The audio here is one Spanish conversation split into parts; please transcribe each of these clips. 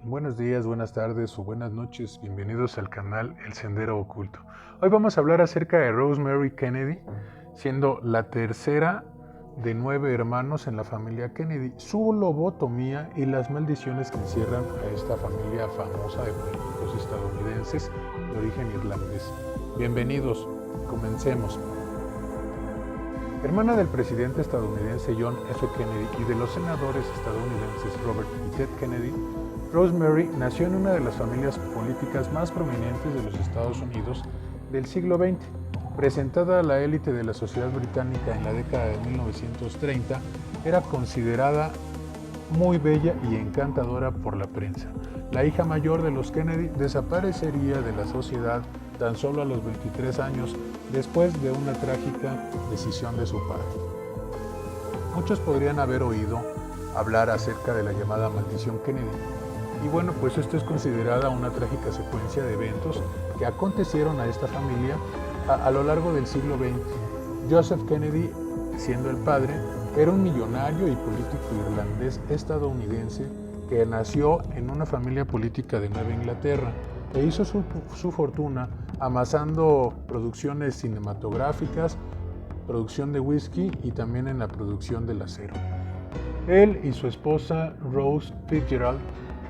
Buenos días, buenas tardes o buenas noches. Bienvenidos al canal El Sendero Oculto. Hoy vamos a hablar acerca de Rosemary Kennedy, siendo la tercera de 9 hermanos en la familia Kennedy, su lobotomía y las maldiciones que encierran a esta familia famosa de políticos estadounidenses de origen irlandés. Bienvenidos, comencemos. Hermana del presidente estadounidense John F. Kennedy y de los senadores estadounidenses Robert y Ted Kennedy, Rosemary nació en una de las familias políticas más prominentes de los Estados Unidos del siglo XX. Presentada a la élite de la sociedad británica en la década de 1930, era considerada muy bella y encantadora por la prensa. La hija mayor de los Kennedy desaparecería de la sociedad tan solo a los 23 años después de una trágica decisión de su padre. Muchos podrían haber oído hablar acerca de la llamada maldición Kennedy. Y bueno, pues esto es considerada una trágica secuencia de eventos que acontecieron a esta familia a lo largo del siglo XX. Joseph Kennedy, siendo el padre, era un millonario y político irlandés estadounidense que nació en una familia política de Nueva Inglaterra e hizo su fortuna amasando producciones cinematográficas, producción de whisky y también en la producción del acero. Él y su esposa Rose Fitzgerald,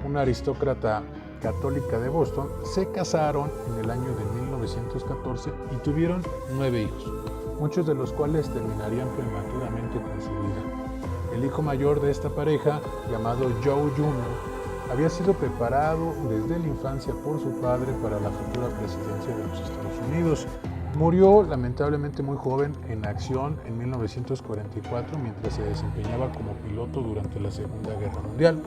una aristócrata católica de Boston, se casaron en el año de 1914 y tuvieron 9 hijos, muchos de los cuales terminarían prematuramente con su vida. El hijo mayor de esta pareja, llamado Joe Jr., había sido preparado desde la infancia por su padre para la futura presidencia de los Estados Unidos. Murió lamentablemente muy joven en acción en 1944 mientras se desempeñaba como piloto durante la Segunda Guerra Mundial.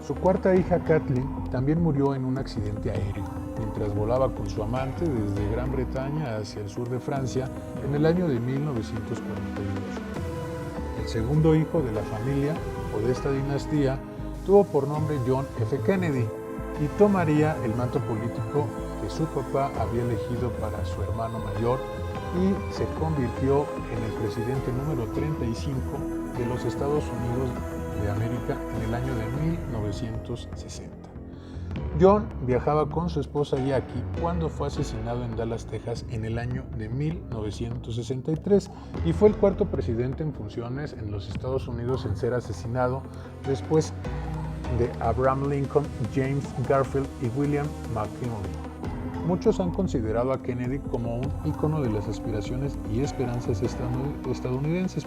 Su cuarta hija, Kathleen, también murió en un accidente aéreo, mientras volaba con su amante desde Gran Bretaña hacia el sur de Francia en el año de 1948. El segundo hijo de la familia, o de esta dinastía, tuvo por nombre John F. Kennedy y tomaría el manto político que su papá había elegido para su hermano mayor y se convirtió en el presidente número 35 de los Estados Unidos de América en el año de 1960. John viajaba con su esposa Jackie cuando fue asesinado en Dallas, Texas en el año de 1963 y fue el cuarto presidente en funciones en los Estados Unidos en ser asesinado después de Abraham Lincoln, James Garfield y William McKinley. Muchos han considerado a Kennedy como un ícono de las aspiraciones y esperanzas estadounidenses.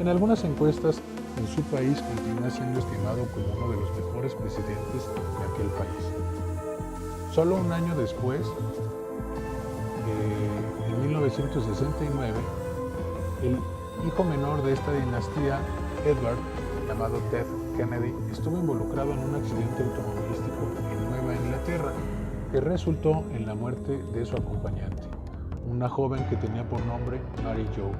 En algunas encuestas en su país continúa siendo estimado como uno de los mejores presidentes de aquel país. Solo un año después, en 1969, el hijo menor de esta dinastía, Edward, llamado Ted Kennedy, estuvo involucrado en un accidente automovilístico en Nueva Inglaterra que resultó en la muerte de su acompañante, una joven que tenía por nombre Mary Jo.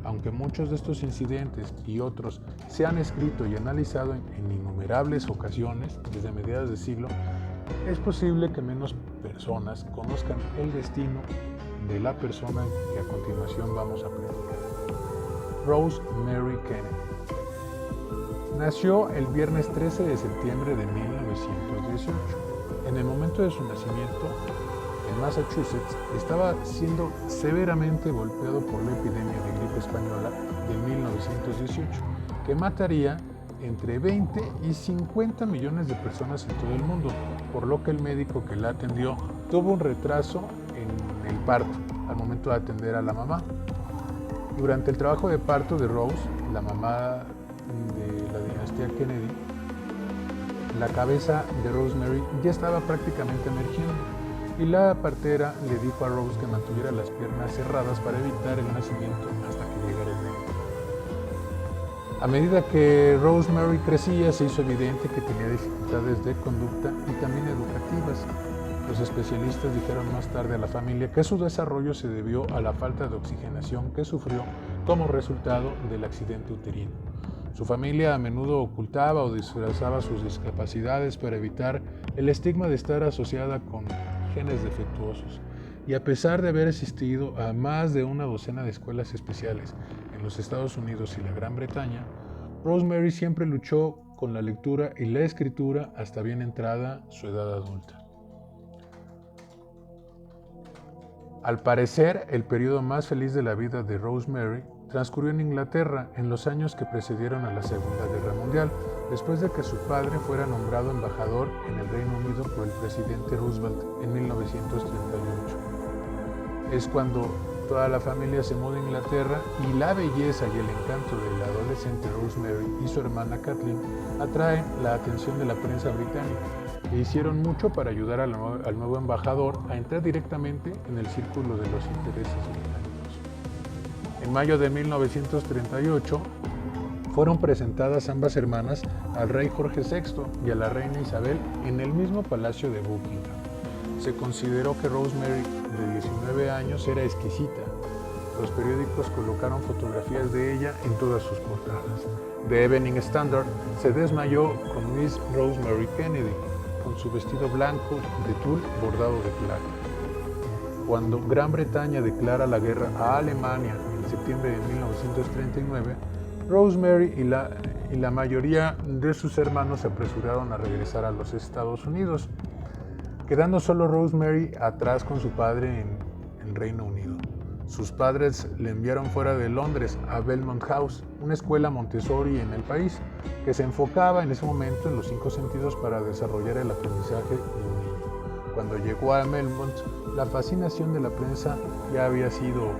Aunque muchos de estos incidentes y otros se han escrito y analizado en innumerables ocasiones desde mediados de siglo, es posible que menos personas conozcan el destino de la persona que a continuación vamos a platicar. Rosemary Kennedy. Nació el viernes 13 de septiembre de 1918. En el momento de su nacimiento, en Massachusetts, estaba siendo severamente golpeado por la epidemia de gripe española de 1918, que mataría entre 20 y 50 millones de personas en todo el mundo, por lo que el médico que la atendió tuvo un retraso en el parto al momento de atender a la mamá. Durante el trabajo de parto de Rose, la mamá de la dinastía Kennedy, la cabeza de Rosemary ya estaba prácticamente emergiendo y la partera le dijo a Rose que mantuviera las piernas cerradas para evitar el nacimiento hasta que llegara el médico. A medida que Rosemary crecía, se hizo evidente que tenía dificultades de conducta y también educativas. Los especialistas dijeron más tarde a la familia que su desarrollo se debió a la falta de oxigenación que sufrió como resultado del accidente uterino. Su familia a menudo ocultaba o disfrazaba sus discapacidades para evitar el estigma de estar asociada con genes defectuosos. Y a pesar de haber asistido a más de una docena de escuelas especiales en los Estados Unidos y la Gran Bretaña, Rosemary siempre luchó con la lectura y la escritura hasta bien entrada su edad adulta. Al parecer, el periodo más feliz de la vida de Rosemary transcurrió en Inglaterra en los años que precedieron a la Segunda Guerra Mundial, después de que su padre fuera nombrado embajador en el Reino Unido por el presidente Roosevelt en 1938. Es cuando toda la familia se muda a Inglaterra y la belleza y el encanto de la adolescente Rosemary y su hermana Kathleen atraen la atención de la prensa británica e hicieron mucho para ayudar al nuevo embajador a entrar directamente en el círculo de los intereses británicos. En mayo de 1938 fueron presentadas ambas hermanas al rey Jorge VI y a la reina Isabel en el mismo palacio de Buckingham. Se consideró que Rosemary, de 19 años, era exquisita. Los periódicos colocaron fotografías de ella en todas sus portadas. The Evening Standard se desmayó con Miss Rosemary Kennedy, con su vestido blanco de tul bordado de plata. Cuando Gran Bretaña declara la guerra a Alemania en septiembre de 1939, Rosemary y la mayoría de sus hermanos se apresuraron a regresar a los Estados Unidos, quedando solo Rosemary atrás con su padre en Reino Unido. Sus padres le enviaron fuera de Londres a Belmont House, una escuela Montessori en el país, que se enfocaba en ese momento en los 5 sentidos para desarrollar el aprendizaje de un niño. Cuando llegó a Belmont, la fascinación de la prensa ya había sido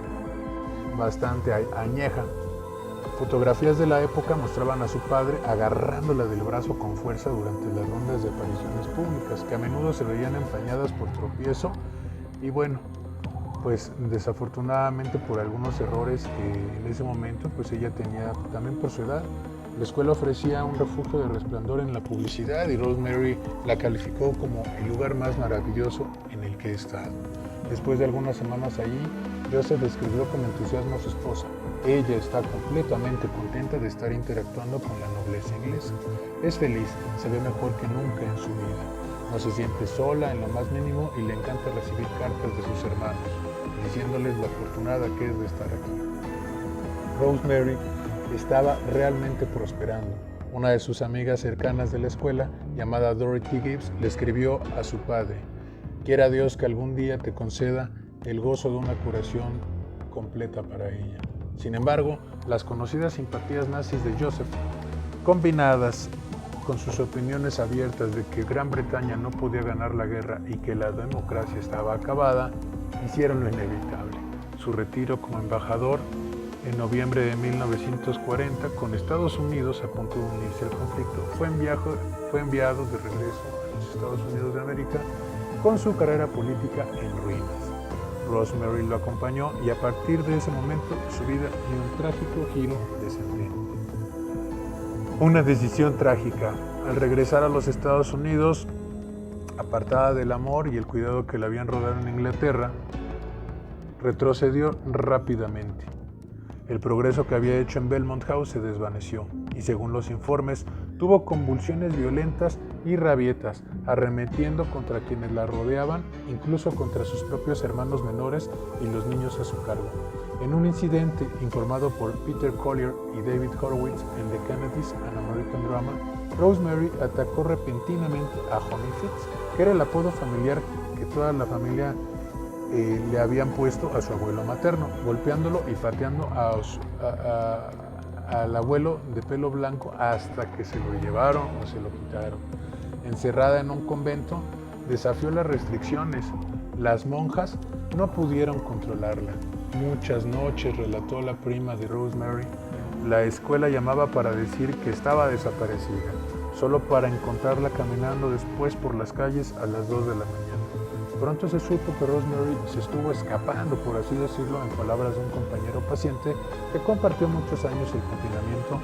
bastante añeja. Fotografías de la época mostraban a su padre agarrándola del brazo con fuerza durante las rondas de apariciones públicas, que a menudo se veían empañadas por tropiezo y bueno, pues desafortunadamente por algunos errores que en ese momento pues ella tenía también por su edad. La escuela ofrecía un refugio de resplandor en la publicidad y Rosemary la calificó como el lugar más maravilloso en el que he estado. Después de algunas semanas allí, Joseph describió con entusiasmo a su esposa. Ella está completamente contenta de estar interactuando con la nobleza inglesa. Es feliz, se ve mejor que nunca en su vida. No se siente sola en lo más mínimo y le encanta recibir cartas de sus hermanos, diciéndoles lo afortunada que es de estar aquí. Rosemary estaba realmente prosperando. Una de sus amigas cercanas de la escuela, llamada Dorothy Gibbs, le escribió a su padre: «Quiera Dios que algún día te conceda el gozo de una curación completa para ella». Sin embargo, las conocidas simpatías nazis de Joseph, combinadas con sus opiniones abiertas de que Gran Bretaña no podía ganar la guerra y que la democracia estaba acabada, hicieron lo inevitable. Su retiro como embajador en noviembre de 1940, con Estados Unidos a punto de unirse al conflicto, fue enviado de regreso a los Estados Unidos de América con su carrera política en ruinas. Rosemary lo acompañó y a partir de ese momento su vida dio un trágico giro descendente. Una decisión trágica. Al regresar a los Estados Unidos, apartada del amor y el cuidado que la habían rodeado en Inglaterra, retrocedió rápidamente. El progreso que había hecho en Belmont House se desvaneció y, según los informes, tuvo convulsiones violentas y rabietas, arremetiendo contra quienes la rodeaban, incluso contra sus propios hermanos menores y los niños a su cargo. En un incidente informado por Peter Collier y David Horowitz en The Kennedys, An American Drama, Rosemary atacó repentinamente a Honey Fitz, que era el apodo familiar que toda la familia le habían puesto a su abuelo materno, golpeándolo y pateando al abuelo de pelo blanco hasta que se lo llevaron o se lo quitaron. Encerrada en un convento, desafió las restricciones. Las monjas no pudieron controlarla. Muchas noches, relató la prima de Rosemary, la escuela llamaba para decir que estaba desaparecida, solo para encontrarla caminando después por las calles a las 2 de la mañana. Pronto se supo que Rosemary se estuvo escapando, por así decirlo, en palabras de un compañero paciente que compartió muchos años el confinamiento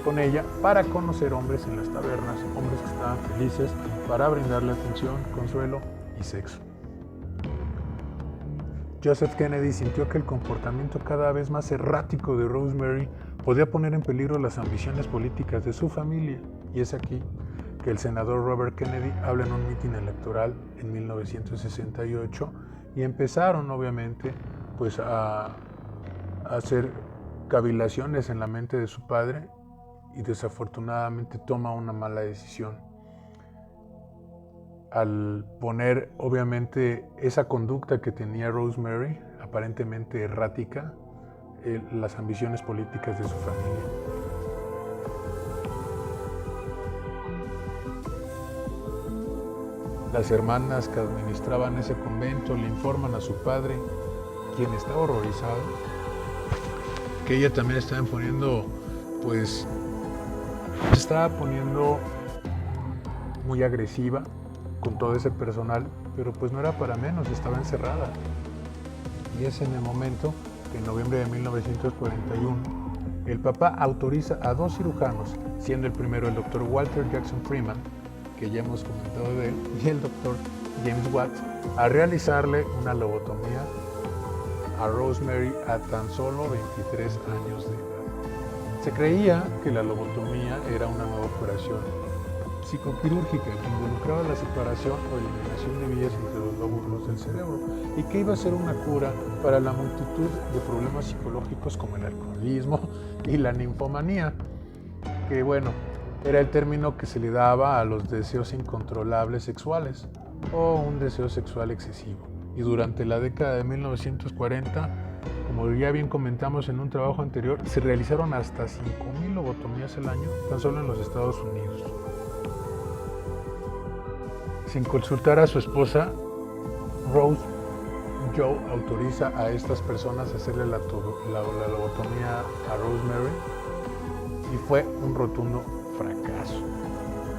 con ella para conocer hombres en las tabernas, hombres que estaban felices para brindarle atención, consuelo y sexo. Joseph Kennedy sintió que el comportamiento cada vez más errático de Rosemary podía poner en peligro las ambiciones políticas de su familia, y es aquí que el senador Robert Kennedy habla en un mitin electoral en 1968 y empezaron obviamente pues a hacer cavilaciones en la mente de su padre y desafortunadamente toma una mala decisión al poner obviamente esa conducta que tenía Rosemary, aparentemente errática, las ambiciones políticas de su familia. Las hermanas que administraban ese convento le informan a su padre, quien está horrorizado, que ella también estaba poniendo, pues, se estaba poniendo muy agresiva con todo ese personal, pero pues no era para menos, estaba encerrada. Y es en el momento que en noviembre de 1941 el Papa autoriza a 2 cirujanos, siendo el primero el Dr. Walter Jackson Freeman, que ya hemos comentado de él, y el Dr. James Watts, a realizarle una lobotomía a Rosemary a tan solo 23 años de edad. Se creía que la lobotomía era una nueva operación psicoquirúrgica que involucraba la separación o eliminación de vías entre los lóbulos del cerebro y que iba a ser una cura para la multitud de problemas psicológicos como el alcoholismo y la ninfomanía, que bueno, era el término que se le daba a los deseos incontrolables sexuales o un deseo sexual excesivo. Y durante la década de 1940, como ya bien comentamos en un trabajo anterior, se realizaron hasta 5,000 lobotomías al año tan solo en los Estados Unidos. Sin consultar a su esposa, Rose Joe autoriza a estas personas a hacerle la lobotomía a Rosemary y fue un rotundo fracaso.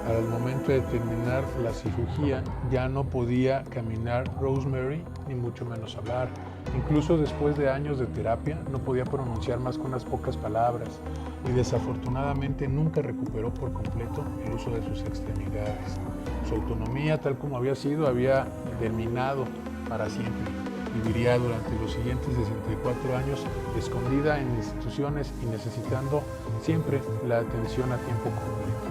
Al momento de terminar la cirugía ya no podía caminar Rosemary, ni mucho menos hablar. Incluso después de años de terapia no podía pronunciar más que unas pocas palabras y desafortunadamente nunca recuperó por completo el uso de sus extremidades. Su autonomía, tal como había sido, había terminado para siempre. Viviría durante los siguientes 64 años escondida en instituciones y necesitando siempre la atención a tiempo completo.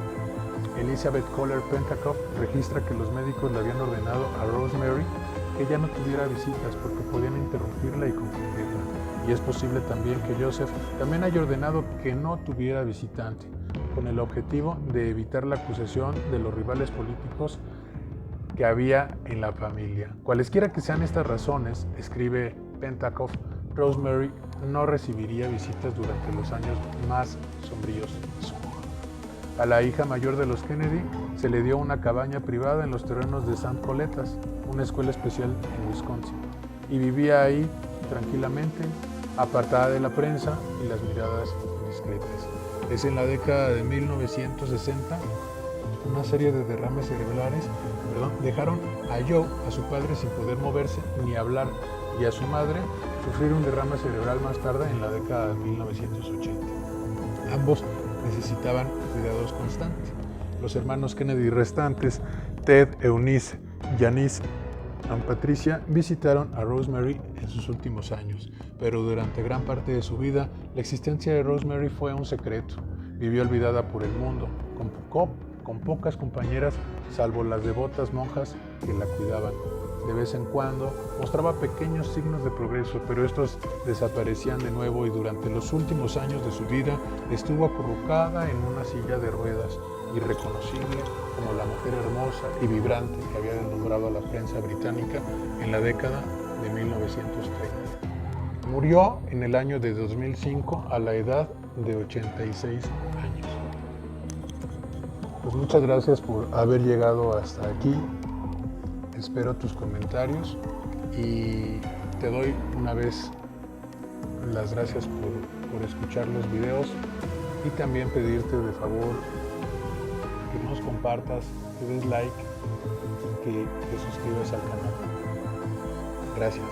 Elizabeth Kohler Pentakoff registra que los médicos le habían ordenado a Rosemary que ya no tuviera visitas porque podían interrumpirla y confundirla. Y es posible también que Joseph también haya ordenado que no tuviera visitante, con el objetivo de evitar la acusación de los rivales políticos que había en la familia. Cualesquiera que sean estas razones, escribe Pentakoff, Rosemary no recibiría visitas durante los años más sombríos de su vida. A la hija mayor de los Kennedy se le dio una cabaña privada en los terrenos de St. Coletas, una escuela especial en Wisconsin, y vivía ahí tranquilamente, apartada de la prensa y las miradas discretas. Es en la década de 1960 una serie de derrames cerebrales dejaron a Joe, a su padre, sin poder moverse ni hablar, y a su madre sufrir un derrame cerebral más tarde en la década de 1980. Ambos necesitaban cuidados constantes. Los hermanos Kennedy restantes, Ted, Eunice, Janice y Patricia, visitaron a Rosemary en sus últimos años, pero durante gran parte de su vida la existencia de Rosemary fue un secreto. Vivió olvidada por el mundo, con pocas compañeras, salvo las devotas monjas que la cuidaban. De vez en cuando mostraba pequeños signos de progreso, pero estos desaparecían de nuevo y durante los últimos años de su vida estuvo acurrucada en una silla de ruedas, irreconocible como la mujer hermosa y vibrante que había deslumbrado a la prensa británica en la década de 1930. Murió en el año de 2005 a la edad de 86 años. Pues muchas gracias por haber llegado hasta aquí. Espero tus comentarios y te doy una vez las gracias por escuchar los videos y también pedirte de favor que nos compartas, que des like y que te suscribas al canal. Gracias.